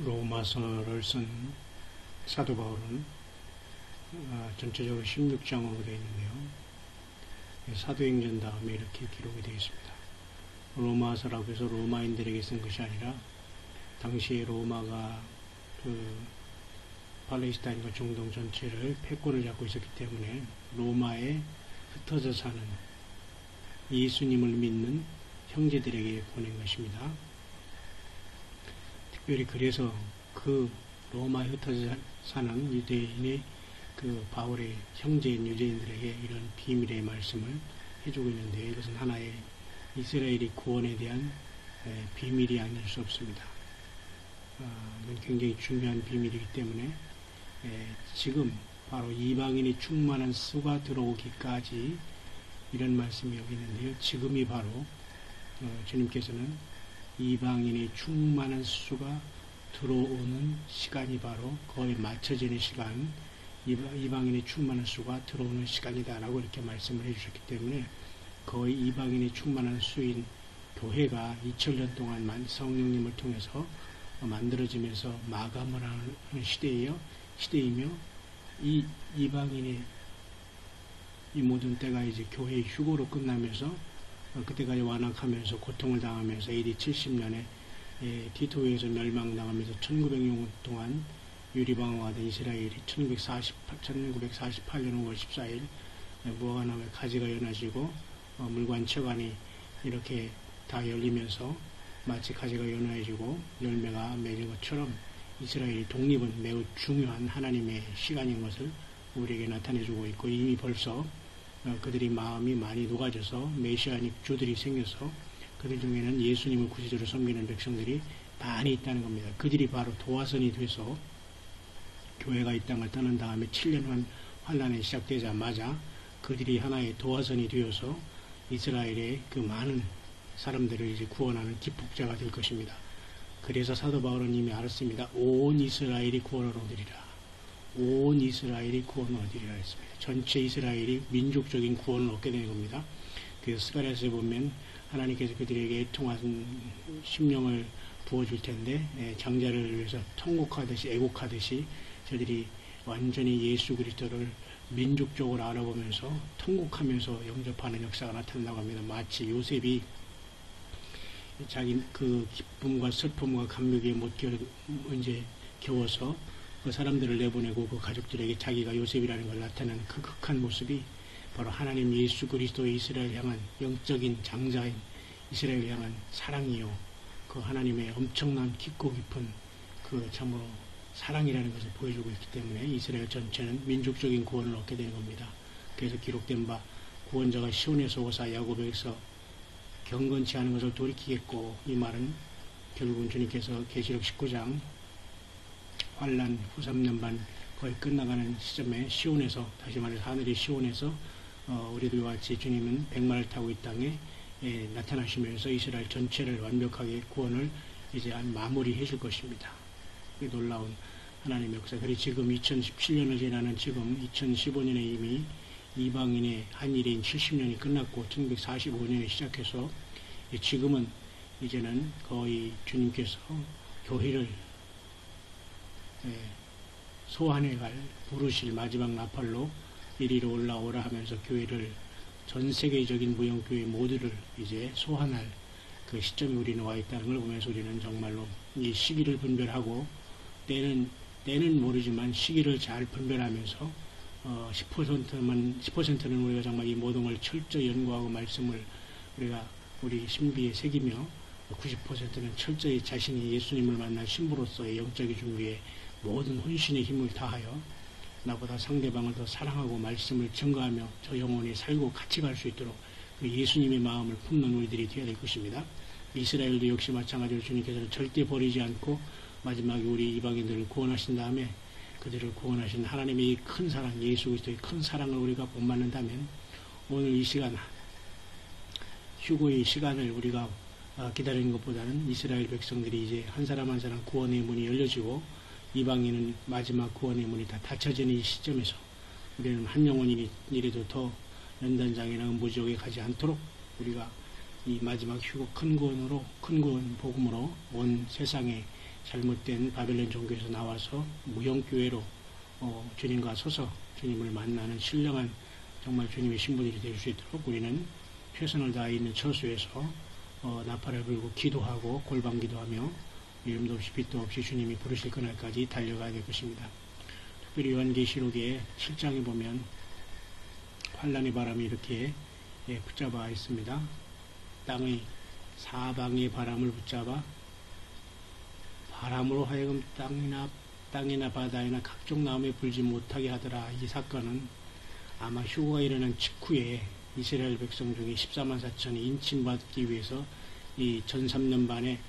로마서를 쓴 사도 바울은 전체적으로 16장으로 되어 있는데요. 사도행전 다음에 이렇게 기록이 되어 있습니다. 로마서라고 해서 로마인들에게 쓴 것이 아니라 당시에 로마가 팔레스타인과 중동 전체를 패권을 잡고 있었기 때문에 로마에 흩어져 사는 예수님을 믿는 형제들에게 보낸 것입니다. 특별히 그래서 그 로마에 흩어져 사는 유대인의 바울의 형제인 유대인들에게 이런 비밀의 말씀을 해주고 있는데, 이것은 하나의 이스라엘의 구원에 대한 비밀이 아닐 수 없습니다. 이건 굉장히 중요한 비밀이기 때문에 지금 바로 이방인이 충만한 수가 들어오기까지 이런 말씀이 여기 있는데요. 지금이 바로 주님께서는 이방인의 충만한 수가 들어오는 시간이 바로 거의 맞춰지는 시간, 이방인의 충만한 수가 들어오는 시간이다라고 이렇게 말씀을 해주셨기 때문에 거의 이방인의 충만한 수인 교회가 2000년 동안 성령님을 통해서 만들어지면서 마감을 하는 시대이며 이 이방인의 이 모든 때가 이제 교회의 휴고로 끝나면서 그때까지 완악하면서 고통을 당하면서 AD 70년에 티토에서 멸망당하면서 1900년 동안 유리방어하던 이스라엘이 1948년 5월 14일 무화과나무에 가지가 연해지고 물과 척안이 이렇게 다 열리면서 마치 가지가 연해지고 열매가 맺은 것처럼 이스라엘의 독립은 매우 중요한 하나님의 시간인 것을 우리에게 나타내주고 있고, 이미 벌써 그들이 마음이 많이 녹아져서 메시아닉 주들이 생겨서 그들 중에는 예수님을 구세주로 섬기는 백성들이 많이 있다는 겁니다. 그들이 바로 도화선이 돼서 교회가 이 땅을 떠난 다음에 7년 환란이 시작되자마자 그들이 하나의 도화선이 되어서 이스라엘의 그 많은 사람들을 이제 구원하는 기폭자가 될 것입니다. 그래서 사도 바울은 이미 알았습니다. 온 이스라엘이 구원을 얻으리라. 온 이스라엘이 구원을 얻으리라 했습니다. 전체 이스라엘이 민족적인 구원을 얻게 되는 겁니다. 그래서 스가랴서에 보면 하나님께서 그들에게 애통한 심령을 부어줄 텐데, 장자를 위해서 통곡하듯이 애곡하듯이 저들이 완전히 예수 그리스도를 민족적으로 알아보면서 통곡하면서 영접하는 역사가 나타난다고 합니다. 마치 요셉이 자기 그 기쁨과 슬픔과 감격에 못 겨워서 그 사람들을 내보내고 그 가족들에게 자기가 요셉이라는 걸 나타내는 그 극한 모습이 바로 하나님 예수 그리스도의 이스라엘 향한 영적인 장자인 이스라엘 향한 사랑이요, 그 하나님의 엄청난 깊고 깊은 그 참으로 사랑이라는 것을 보여주고 있기 때문에 이스라엘 전체는 민족적인 구원을 얻게 되는 겁니다. 그래서 기록된 바 구원자가 시온에서 오사 야곱에서 경건치 않은 것을 돌이키겠고, 이 말은 결국은 주님께서 계시록 19장 환란 후 3년 반 거의 끝나가는 시점에 시온에서, 다시 말해서 하늘의 시온에서 우리들과 같이 주님은 백마를 타고 이 땅에 나타나시면서 이스라엘 전체를 완벽하게 구원을 이제 마무리해 줄 것입니다. 이 놀라운 하나님의 역사. 그리고 지금 2017년을 지나는 지금 2015년에 이미 이방인의 한일인 70년이 끝났고 1945년에 시작해서 지금은 이제는 거의 주님께서 교회를 소환해갈 부르실 마지막 나팔로 이리로 올라오라 하면서 교회를 전 세계적인 무형교회 모두를 이제 소환할 그 시점에 우리는 와 있다는 걸 보면서 우리는 정말로 이 시기를 분별하고 때는 모르지만 시기를 잘 분별하면서 10%는 우리가 정말 이 모든 걸 철저히 연구하고 말씀을 우리 신비에 새기며 90%는 철저히 자신이 예수님을 만난 신부로서의 영적인 준비에 모든 혼신의 힘을 다하여 나보다 상대방을 더 사랑하고 말씀을 증거하며 저 영혼이 살고 같이 갈 수 있도록 그 예수님의 마음을 품는 우리들이 되어야 될 것입니다. 이스라엘도 역시 마찬가지로 주님께서는 절대 버리지 않고 마지막에 우리 이방인들을 구원하신 다음에 그들을 구원하신 하나님의 이 큰 사랑, 예수 그리스도의 큰 사랑을 우리가 본받는다면 오늘 이 시간, 휴고의 시간을 우리가 기다리는 것보다는 이스라엘 백성들이 이제 한 사람 한 사람 구원의 문이 열려지고 이방인은 마지막 구원의 문이 다 닫혀지는 이 시점에서 우리는 한 영혼이라도 더 연단장애나 무지옥에 가지 않도록 우리가 이 마지막 휴고 큰 구원 복음으로 온 세상에 잘못된 바벨론 종교에서 나와서 무형교회로 주님과 서서 주님을 만나는 신령한 정말 주님의 신부들이 될 수 있도록 우리는 최선을 다해 있는 처소에서 나팔을 불고 기도하고 골방 기도하며 이름도 없이 빛도 없이 주님이 부르실 그날까지 달려가야 될 것입니다. 특별히 요한계시록의 7장에 보면 환란의 바람이 이렇게 붙잡아 있습니다. 땅의 사방의 바람을 붙잡아 바람으로 하여금 땅이나 바다에나 각종 나무에 불지 못하게 하더라. 이 사건은 아마 휴거가 일어난 직후에 이스라엘 백성 중에 14만 4천이 인침받기 위해서 이 전 3년 반에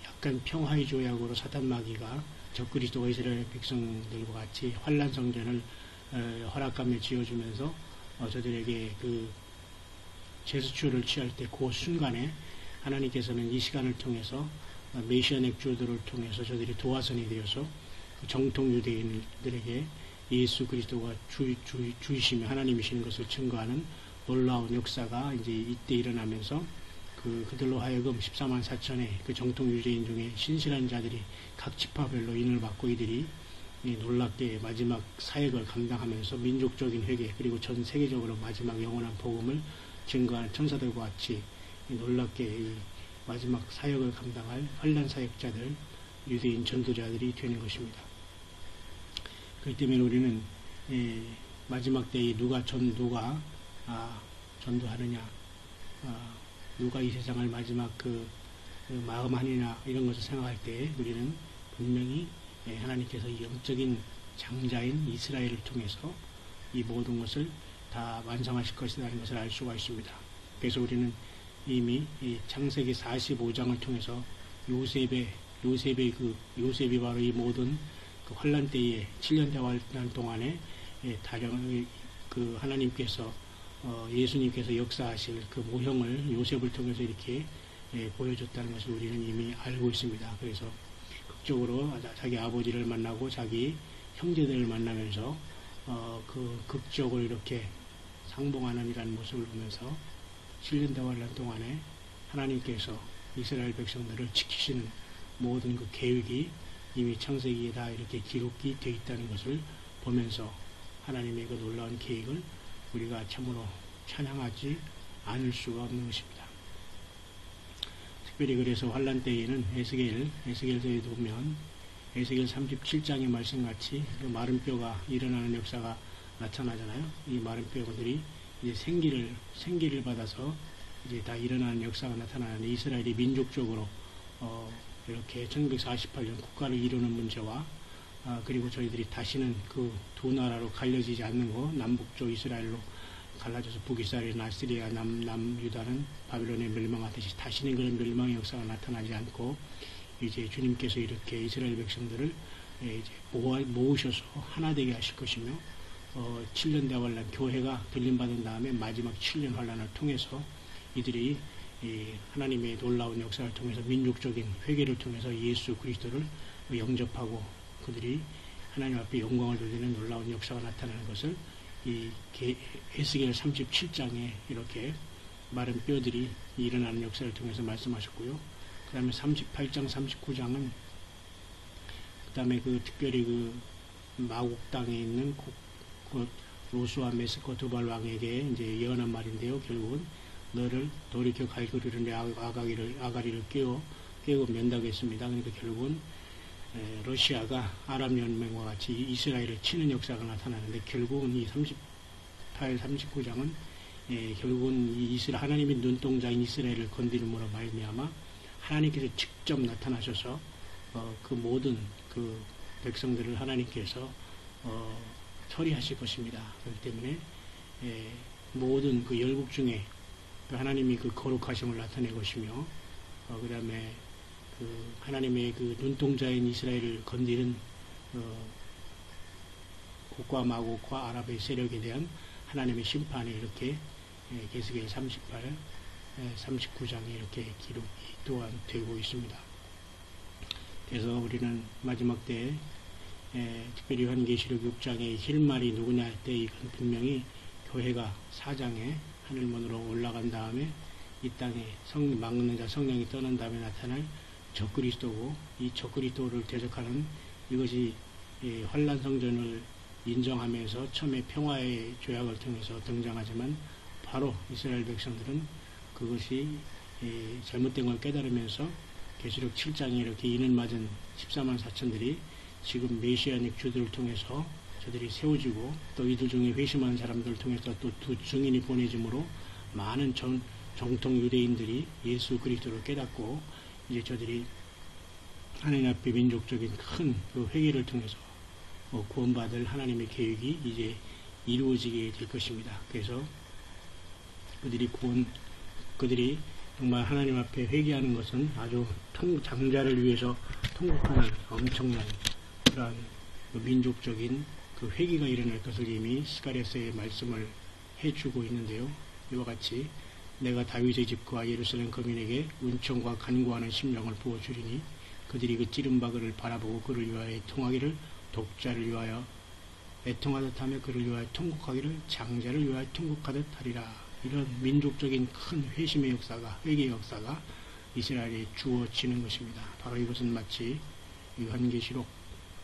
약간 평화의 조약으로 사탄 마귀가 적그리스도가 이스라엘 백성들과 같이 환란 성전을 허락하며 지어주면서 저들에게 그 제스처를 취할 때 그 순간에 하나님께서는 이 시간을 통해서 메시아 맥주들을 통해서 저들이 도화선이 되어서 정통 유대인들에게 예수 그리스도가 주이시며 하나님이시는 것을 증거하는 놀라운 역사가 이제 이때 일어나면서 그들로 하여금 14만 4천의 그 정통 유대인 중에 신실한 자들이 각 지파별로 인을 받고 이들이 놀랍게 마지막 사역을 감당하면서 민족적인 회개 그리고 전 세계적으로 마지막 영원한 복음을 증거하는 천사들과 같이 놀랍게 이 마지막 사역을 감당할 환란 사역자들, 유대인 전도자들이 되는 것입니다. 그렇기 때문에 우리는 마지막 때에 누가 전도하느냐, 누가 이 세상을 마지막 마감하느냐 이런 것을 생각할 때 우리는 분명히 하나님께서 영적인 장자인 이스라엘을 통해서 이 모든 것을 다 완성하실 것이라는 것을 알 수가 있습니다. 그래서 우리는 이미 이 창세기 45장을 통해서 요셉이 바로 이 모든 그 환란 때에 7년 대환란 동안에 다른 하나님께서 예수님께서 역사하실 그 모형을 요셉을 통해서 이렇게 보여줬다는 것을 우리는 이미 알고 있습니다. 그래서 극적으로 자기 아버지를 만나고 자기 형제들을 만나면서 그 극적으로 이렇게 상봉하는 이라는 모습을 보면서 7년 대환란 동안에 하나님께서 이스라엘 백성들을 지키시는 모든 그 계획이 이미 창세기에 다 이렇게 기록이 되어 있다는 것을 보면서 하나님의 그 놀라운 계획을 우리가 참으로 찬양하지 않을 수가 없는 것입니다. 특별히 그래서 환란 때에는 에스겔서에도 보면 에스겔 37장의 말씀같이 그 마른 뼈가 일어나는 역사가 나타나잖아요. 이 마른 뼈들이 이제 생기를 받아서 이제 다 일어나는 역사가 나타나는데 이스라엘이 민족적으로 이렇게 1948년 국가를 이루는 문제와 그리고 저희들이 다시는 그 두 나라로 갈려지지 않는 거, 남북쪽 이스라엘로 갈라져서 북이스라엘, 나시리아, 남유다는 바벨론에 멸망하듯이 다시는 그런 멸망의 역사가 나타나지 않고 이제 주님께서 이렇게 이스라엘 백성들을 이제 모으셔서 하나 되게 하실 것이며 7년 대환란 교회가 들림받은 다음에 마지막 7년 환란을 통해서 이들이 하나님의 놀라운 역사를 통해서 민족적인 회개를 통해서 예수 그리스도를 영접하고 그들이 하나님 앞에 영광을 돌리는 놀라운 역사가 나타나는 것을 이 에스겔 37장에 이렇게 마른 뼈들이 일어나는 역사를 통해서 말씀하셨고요. 그 다음에 38장, 39장은 그 다음에 특별히 마국 땅에 있는 로스와 메스코 두발 왕에게 이제 예언한 말인데요. 결국은 너를 돌이켜 갈구리는 내 아가리를 깨고 면다겠습니다. 그러니까 결국은 러시아가 아랍 연맹과 같이 이스라엘을 치는 역사가 나타나는데 결국은 이 38, 39장은 결국은 이 하나님의 눈동자인 이스라엘을 건드림으로 말미암아 하나님께서 직접 나타나셔서 그 모든 그 백성들을 하나님께서 처리하실 것입니다. 그렇기 때문에 모든 그 열국 중에 하나님이 그 거룩하심을 나타낼 것이며 그 다음에 하나님의 그 눈동자인 이스라엘을 건드리는 곡과 마곡과 아랍의 세력에 대한 하나님의 심판이 이렇게 에스겔 38, 39장에 이렇게 기록이 또한 되고 있습니다. 그래서 우리는 마지막 때에 특별히 요한계시록 6장의 힐말이 누구냐 할 때 이건 분명히 교회가 4장에 하늘문으로 올라간 다음에 이 땅에 막는 자 성령이 떠난 다음에 나타날 적그리스도고, 이 적그리스도를 대적하는 이것이 환란 성전을 인정하면서 처음에 평화의 조약을 통해서 등장하지만 바로 이스라엘 백성들은 그것이 잘못된 걸 깨달으면서 계시록 7장에 이렇게 인을 맞은 14만 4천들이 지금 메시아닉 주들을 통해서 저들이 세워지고, 또 이들 중에 회심한 사람들을 통해서 또 두 증인이 보내짐으로 많은 정통 유대인들이 예수 그리스도를 깨닫고, 이제 저들이 하나님 앞에 민족적인 큰 그 회개를 통해서 구원받을 하나님의 계획이 이제 이루어지게 될 것입니다. 그래서 그들이 정말 하나님 앞에 회개하는 것은 아주 장자를 위해서 통곡하는 엄청난 그러한 민족적인 그 회개가 일어날 것을 이미 스가랴서의 말씀을 해주고 있는데요. 이와 같이 내가 다윗의 집과 예루살렘 거민에게 은총과 간구하는 심령을 부어주리니 그들이 그 찌른 바그를 바라보고 그를 위하여 애통하기를, 독자를 위하여 애통하듯 하며 그를 위하여 통곡하기를, 장자를 위하여 통곡하듯 하리라. 이런 민족적인 큰 회심의 역사가, 회개의 역사가 이스라엘에 주어지는 것입니다. 바로 이것은 마치 요한계시록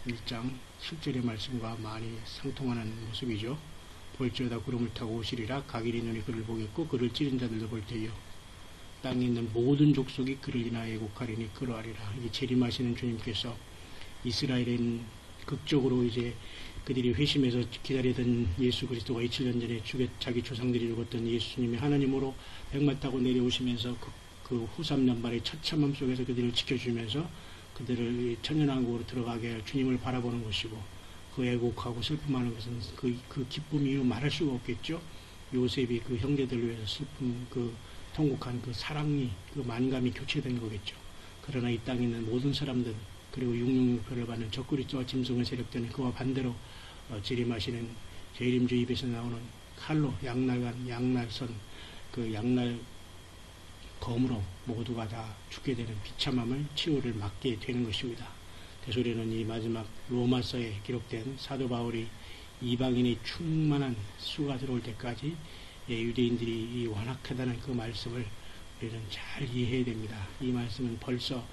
1장 7절의 말씀과 많이 상통하는 모습이죠. 볼지어다 구름을 타고 오시리라. 각일이 눈이 그를 보겠고 그를 찌른 자들도 볼 테요. 땅에 있는 모든 족속이 그를 인하여 애곡하리니 그러하리라. 이게 재림하시는 주님께서 이스라엘은 극적으로 이제 그들이 회심해서 기다리던 예수 그리스도가 2000년 전에 자기 조상들이 죽었던 예수님이 하나님으로 백마 타고 내려오시면서 그 후삼년발의 처참함 속에서 그들을 지켜주면서 그들을 천년왕국으로 들어가게 할 주님을 바라보는 것이고, 그 애곡하고 슬픔하는 것은 그 기쁨 이유 말할 수가 없겠죠. 요셉이 그 형제들을 위해서 슬픔, 그 통곡한 그 사랑이, 그 만감이 교체된 거겠죠. 그러나 이 땅에 있는 모든 사람들, 그리고 666표를 받는 적그리스도와 짐승의 세력들은 그와 반대로 재림하시는 재림주 입에서 나오는 칼로 양날선, 그 양날 검으로 모두가 다 죽게 되는 비참함을 치유를 맞게 되는 것입니다. 대소리는 이 마지막 로마서에 기록된 사도 바울이 이방인의 충만한 수가 들어올 때까지 유대인들이 이 완악하다는 그 말씀을 우리는 잘 이해해야 됩니다. 이 말씀은 벌써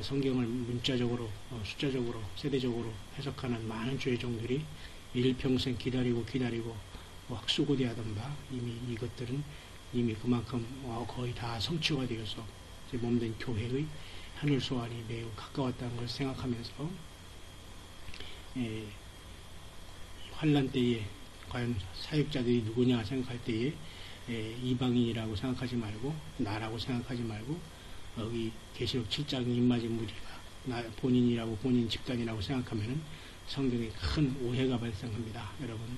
성경을 문자적으로, 숫자적으로, 세대적으로 해석하는 많은 죄종들이 일평생 기다리고 학수고대하던 바, 이미 이것들은 이미 그만큼 거의 다 성취가 되어서 몸된 교회의 하늘 소환이 매우 가까웠다는 걸 생각하면서 환란 때에 과연 사역자들이 누구냐 생각할 때에 이방인이라고 생각하지 말고, 나라고 생각하지 말고, 여기 계시록 7장 입맞은 무리가 본인이라고, 본인 집단이라고 생각하면은 성경에 큰 오해가 발생합니다. 여러분,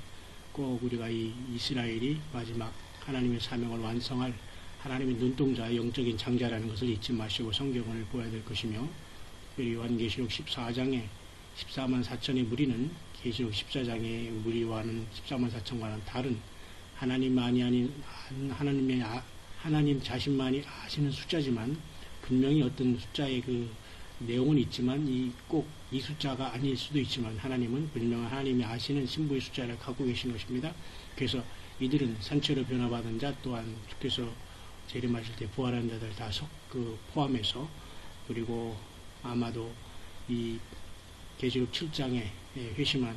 꼭 우리가 이 이스라엘이 마지막 하나님의 사명을 완성할 하나님의 눈동자, 영적인 장자라는 것을 잊지 마시고 성경을 보아야 될 것이며, 특별히 요한계시록 14장에 14만 4천의 무리는 계시록 14장의 무리와는 14만 4천과는 다른 하나님만이 아닌 하나님 자신만이 아시는 숫자지만, 분명히 어떤 숫자의 그 내용은 있지만 꼭 이 숫자가 아닐 수도 있지만 하나님은 분명한 하나님이 아시는 신부의 숫자를 갖고 계신 것입니다. 그래서 이들은 산채로 변화받은 자, 또한 주께서 재림하실 때 부활한 자들 다 포함해서, 그리고 아마도 이 계시록 7장에 회심한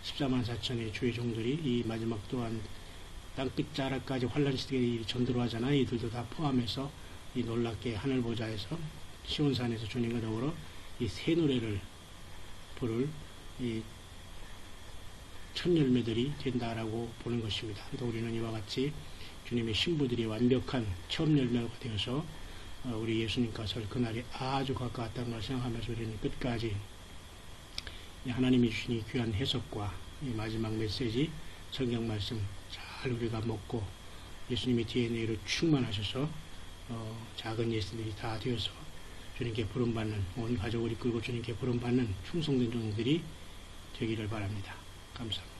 14만 4천의 주의 종들이 이 마지막 또한 땅끝 자락까지 환란 시대에 전도를 하잖아요. 이들도 다 포함해서 이 놀랍게 하늘 보좌에서 시온산에서 주님과 더불어 이 새 노래를 부를 이 첫 열매들이 된다라고 보는 것입니다. 그러니까 우리는 이와 같이 주님의 신부들이 완벽한 처음 열매가 되어서 우리 예수님과 설 그날이 아주 가까웠다는 걸 생각하면서 우리는 끝까지 하나님이 주신 이 귀한 해석과 이 마지막 메시지, 성경 말씀 잘 우리가 먹고 예수님의 DNA로 충만하셔서 작은 예수들이 다 되어서 주님께 부름받는, 온 가족을 이끌고 주님께 부름받는 충성된 종들이 되기를 바랍니다. 감사합니다.